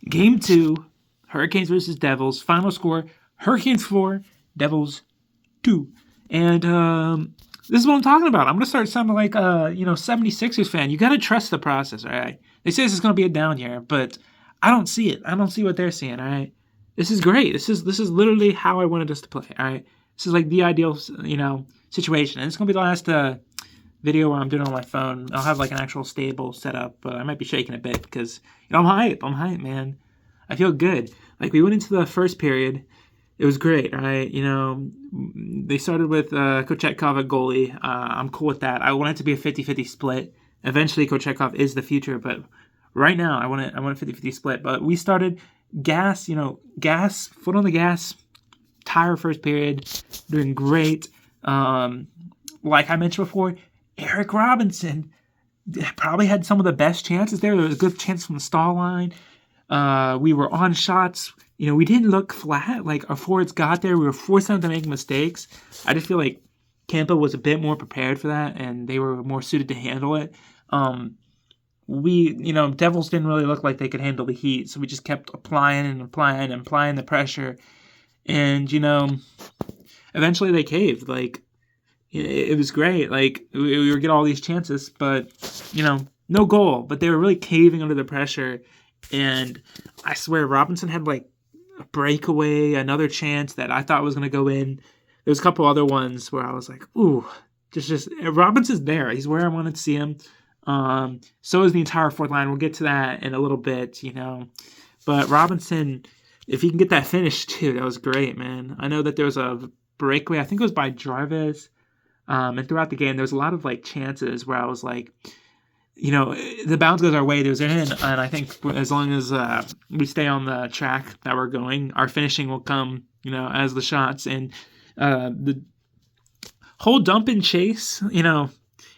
Game 2, Hurricanes versus Devils. Final score, Hurricanes 4, Devils 2. And this is what I'm talking about. I'm going to start sounding like a 76ers fan. You got to trust the process, all right? They say this is going to be a down year, but I don't see it. I don't see what they're seeing, all right? This is great. This is literally how I wanted us to play, all right? This is like the ideal, situation. And it's going to be the last video where I'm doing it on my phone. I'll have like an actual stable setup, but I might be shaking a bit because I'm hype. I'm hype, man. I feel good. Like we went into the first period, it was great, right? They started with Kochetkov at goalie. I'm cool with that. I want it to be a 50-50 split. Eventually, Kochetkov is the future, but right now I want a 50-50 split. But we started gas, foot on the gas, entire first period, doing great. Like I mentioned before, Eric Robinson probably had some of the best chances there. There was a good chance from the stall line. We were on shots. We didn't look flat. Like our forwards got there. We were forcing them to make mistakes. I just feel like Tampa was a bit more prepared for that, and they were more suited to handle it. Devils didn't really look like they could handle the heat, so we just kept applying the pressure. And, eventually they caved. Like, it was great. Like, we were getting all these chances, but, no goal. But they were really caving under the pressure. And I swear, Robinson had, like, a breakaway, another chance that I thought was going to go in. There was a couple other ones where I was like, ooh, just Robinson's there. He's where I wanted to see him. So is the entire fourth line. We'll get to that in a little bit, But Robinson, if he can get that finish too, that was great, man. I know that there was a breakaway. I think it was by Jarvis. And throughout the game, there was a lot of like chances where I was like, the bounce goes our way, there's in, and I think as long as we stay on the track that we're going, our finishing will come, as the shots. And the whole dump and chase,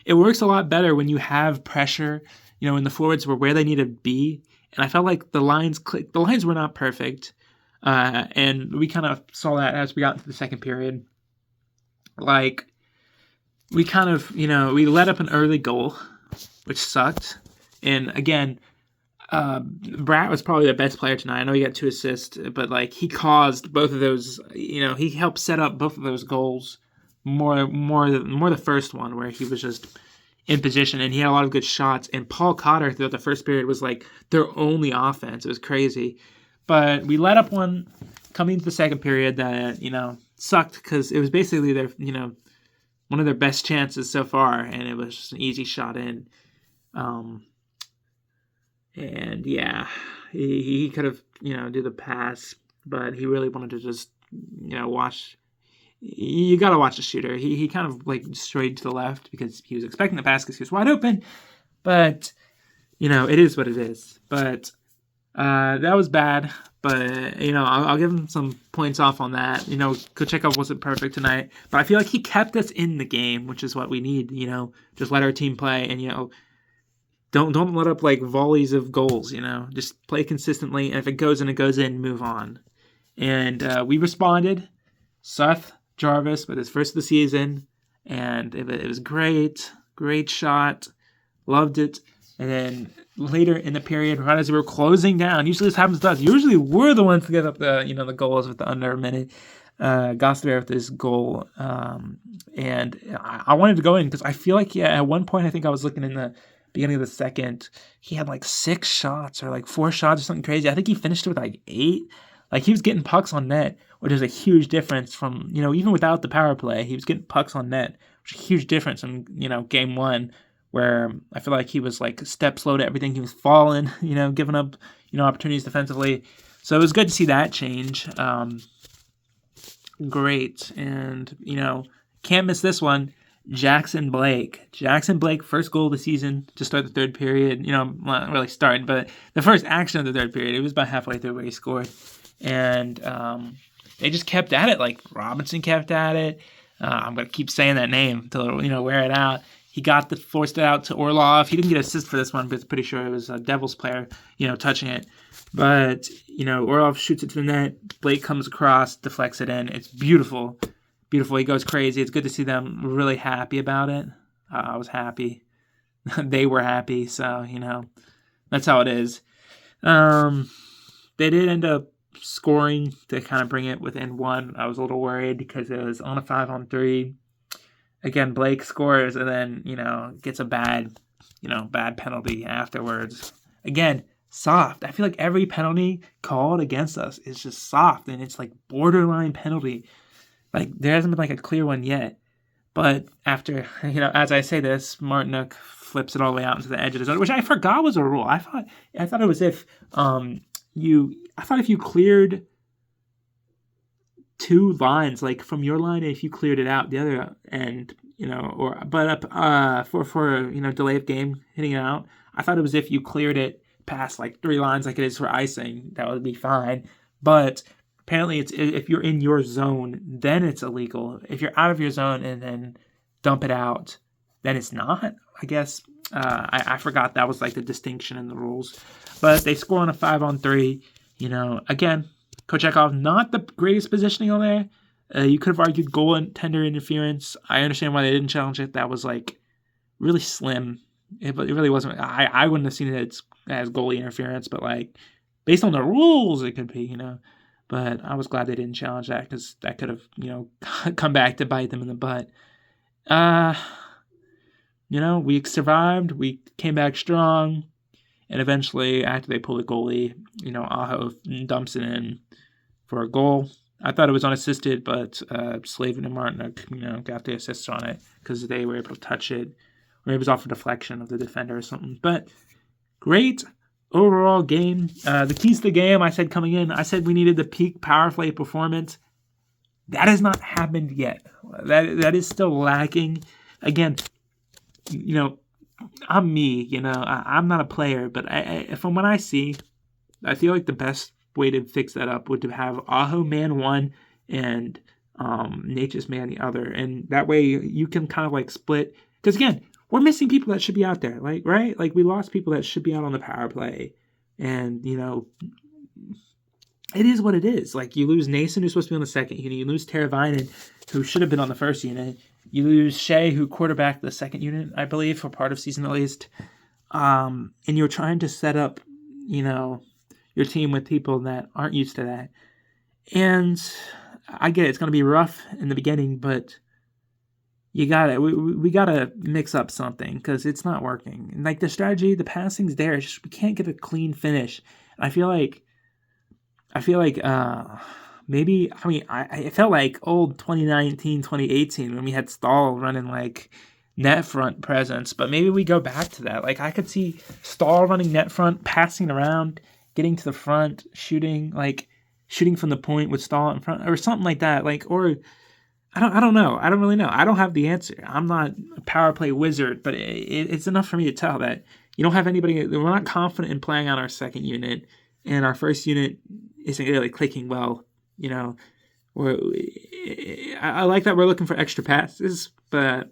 it works a lot better when you have pressure, when the forwards were where they need to be. And I felt like the lines clicked. The lines were not perfect, and we kind of saw that as we got into the second period. Like, we kind of, we let up an early goal, which sucked. And again, Bratt was probably the best player tonight. I know he got 2 assists, but like he caused both of those. He helped set up both of those goals. More the first one where he was just in position and he had a lot of good shots. And Paul Cotter throughout the first period was like their only offense. It was crazy, but we let up one coming into the second period that sucked because it was basically their one of their best chances so far, and it was just an easy shot in. And yeah, he could have, do the pass, but he really wanted to just, watch. You got to watch the shooter. He kind of like strayed to the left because he was expecting the pass because he was wide open. But, it is what it is. But that was bad. But, I'll give him some points off on that. Kochetkov wasn't perfect tonight. But I feel like he kept us in the game, which is what we need, Just let our team play and, don't let up like volleys of goals, Just play consistently, and if it goes in, it goes in, move on. And we responded. Seth Jarvis with his first of the season, and it was great shot, loved it. And then later in the period, right as we were closing down, usually this happens to us. Usually we're the ones to get up the the goals with the under a minute. Gosdenberg with this goal, and I wanted to go in because I feel like at one point I think I was looking in the beginning of the second, he had like 6 shots or like 4 shots or something crazy. I think he finished it with like 8. Like, he was getting pucks on net, which is a huge difference from, even without the power play, he was getting pucks on net, which is a huge difference from, game 1, where I feel like he was, like, step slow to everything. He was falling, giving up, opportunities defensively. So it was good to see that change. Great. And, can't miss this one. Jackson Blake, first goal of the season to start the third period. Not really start, but the first action of the third period, it was about halfway through where he scored. And they just kept at it. Like, Robinson kept at it. I'm going to keep saying that name until, wear it out. He forced it out to Orlov. He didn't get an assist for this one, but it's pretty sure it was a Devils player, touching it. But, Orlov shoots it to the net. Blake comes across, deflects it in. It's beautiful. Beautiful. He goes crazy. It's good to see them really happy about it. I was happy. They were happy. So, that's how it is. Um, they did end up scoring to kind of bring it within one. I was a little worried because it was on a 5-on-3. Again, Blake scores and then, gets a bad penalty afterwards. Again, soft. I feel like every penalty called against us is just soft, and it's like borderline penalty. Like, there hasn't been like a clear one yet. But after, as I say this, Martinook flips it all the way out into the edge of the zone, which I forgot was a rule. I thought it was if if you cleared two lines, like from your line, if you cleared it out the other end, for delay of game hitting it out, I thought it was if you cleared it past like three lines, like it is for icing, that would be fine. But apparently, it's if you're in your zone, then it's illegal. If you're out of your zone and then dump it out, then it's not. I guess I forgot that was like the distinction in the rules. But they score on a 5-on-3. Again, Kochetkov, not the greatest positioning on there. You could have argued goaltender interference. I understand why they didn't challenge it. That was like really slim. It really wasn't. I wouldn't have seen it as goalie interference, but like based on the rules, it could be. But I was glad they didn't challenge that because that could have come back to bite them in the butt. We survived. We came back strong. And eventually, after they pull the goalie, Aho dumps it in for a goal. I thought it was unassisted, but Slavin and Martinook, got the assists on it because they were able to touch it. Or it was off a deflection of the defender or something. But great overall game. The keys to the game, I said coming in, I said we needed the peak power play performance. That has not happened yet. That is still lacking. Again, I'm me, I'm not a player, but from what I see, I feel like the best way to fix that up would to have Aho man one and Natchez man the other. And that way you can kind of like split. Because again, we're missing people that should be out there, like, right? Like we lost people that should be out on the power play. And, it is what it is. Like you lose Nason, who's supposed to be on the second unit. You lose Teravainen, who should have been on the first unit. You lose Shea, who quarterbacked the second unit, I believe, for part of season at least. And you're trying to set up, your team with people that aren't used to that. And I get it. It's going to be rough in the beginning, but we got to mix up something because it's not working. And like the strategy, the passing's there. It's just we can't get a clean finish. And I feel like it felt like old 2019, 2018 when we had Stahl running like net front presence, but maybe we go back to that. Like I could see Stahl running net front, passing around, getting to the front, shooting from the point with Stahl in front or something like that. Or I don't know. I don't really know. I don't have the answer. I'm not a power play wizard, but it's enough for me to tell that you don't have anybody. We're not confident in playing on our second unit, and our first unit isn't really clicking well. I like that we're looking for extra passes, but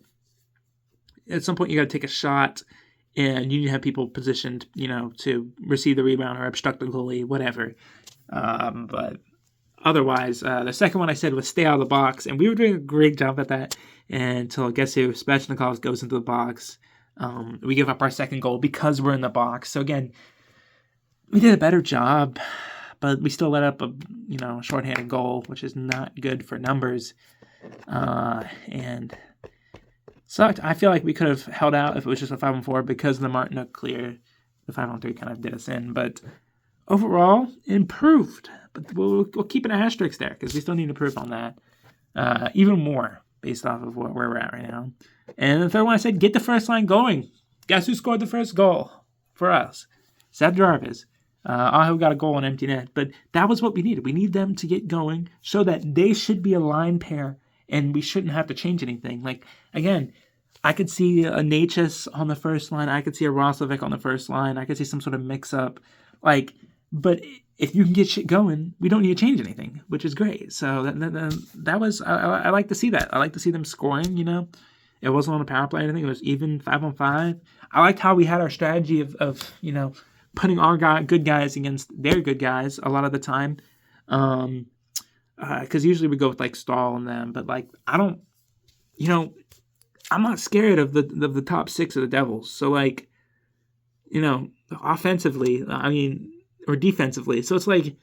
at some point you got to take a shot, and you need to have people positioned, to receive the rebound or obstruct the goalie, whatever. But otherwise, the second one I said was stay out of the box, and we were doing a great job at that until guess who? Svechnikov goes into the box. We give up our second goal because we're in the box. So again, we did a better job, but we still let up a shorthanded goal, which is not good for numbers, and sucked. I feel like we could have held out if it was just a 5-on-4 because of the Martinook clear. The 5-on-3 kind of did us in, but overall improved. But we'll keep an asterisk there because we still need to improve on that even more based off of where we're at right now. And the third one I said, get the first line going. Guess who scored the first goal for us? Seth Jarvis. Aho got a goal on empty net, but that was what we needed. We need them to get going so that they should be a line pair and we shouldn't have to change anything. Like, again, I could see a Natchez on the first line. I could see a Roslovic on the first line. I could see some sort of mix-up. But if you can get shit going, we don't need to change anything, which is great. So that was, I like to see that. I like to see them scoring, It wasn't on a power play or anything. It was even 5-on-5. I liked how we had our strategy of putting our good guys against their good guys a lot of the time. Because usually we go with like Stahl and them, but like I don't, I'm not scared of the top six of the Devils. So like, offensively, I mean, or defensively. So it's like,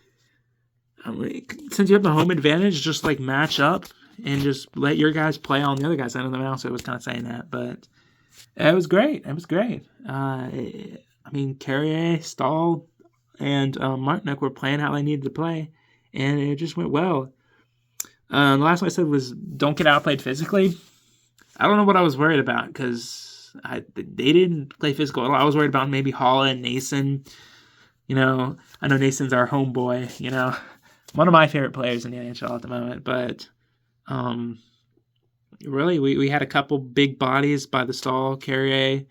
since you have the home advantage, just like match up and just let your guys play on the other guys' side of the mouse. I was kind of saying that, but it was great. It was great. I mean, Carrier, Stahl, and Martinook were playing how they needed to play, and it just went well. The last one I said was don't get outplayed physically. I don't know what I was worried about because they didn't play physical at all. I was worried about maybe Haula and Nason. I know Nason's our homeboy, one of my favorite players in the NHL at the moment, but really we had a couple big bodies by the Stahl, Carrier.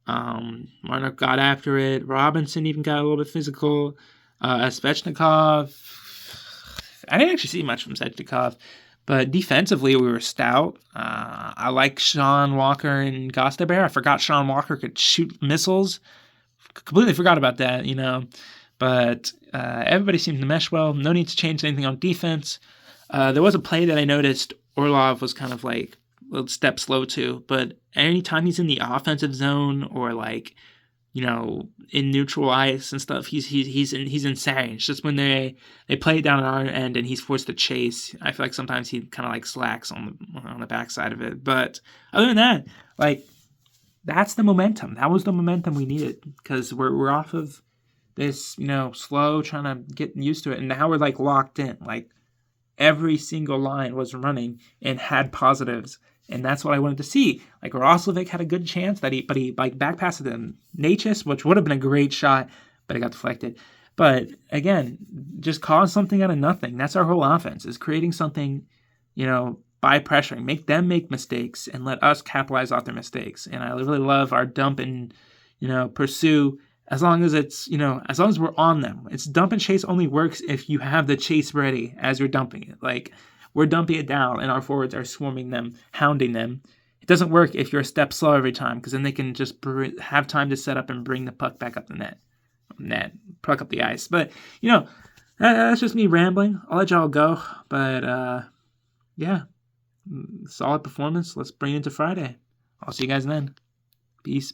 Martinook got after it. Robinson even got a little bit physical. Svechnikov, I didn't actually see much from Svechnikov, but defensively we were stout. I like Sean Walker and Gostisbehere. I forgot Sean Walker could shoot missiles. Completely forgot about that, But everybody seemed to mesh well. No need to change anything on defense. There was a play that I noticed Orlov was kind of like a little step slow to, but anytime he's in the offensive zone or like, in neutral ice and stuff, he's insane. It's just when they play it down at our end and he's forced to chase, I feel like sometimes he kind of like slacks on the backside of it. But other than that, like, that's the momentum. That was the momentum we needed because we're off of this, slow trying to get used to it, and now we're like locked in. Like every single line was running and had positives. And that's what I wanted to see. Like Roslovic had a good chance but he like backpassed him Natchez, which would have been a great shot, but it got deflected. But again, just cause something out of nothing. That's our whole offense, is creating something, by pressuring. Make them make mistakes and let us capitalize off their mistakes. And I really love our dump and, pursue, as long as it's, as long as we're on them. It's dump and chase only works if you have the chase ready as you're dumping it. Like, we're dumping it down, and our forwards are swarming them, hounding them. It doesn't work if you're a step slow every time, because then they can just have time to set up and bring the puck back up the net, puck up the ice. But, that's just me rambling. I'll let y'all go. But, yeah, solid performance. Let's bring it to Friday. I'll see you guys then. Peace.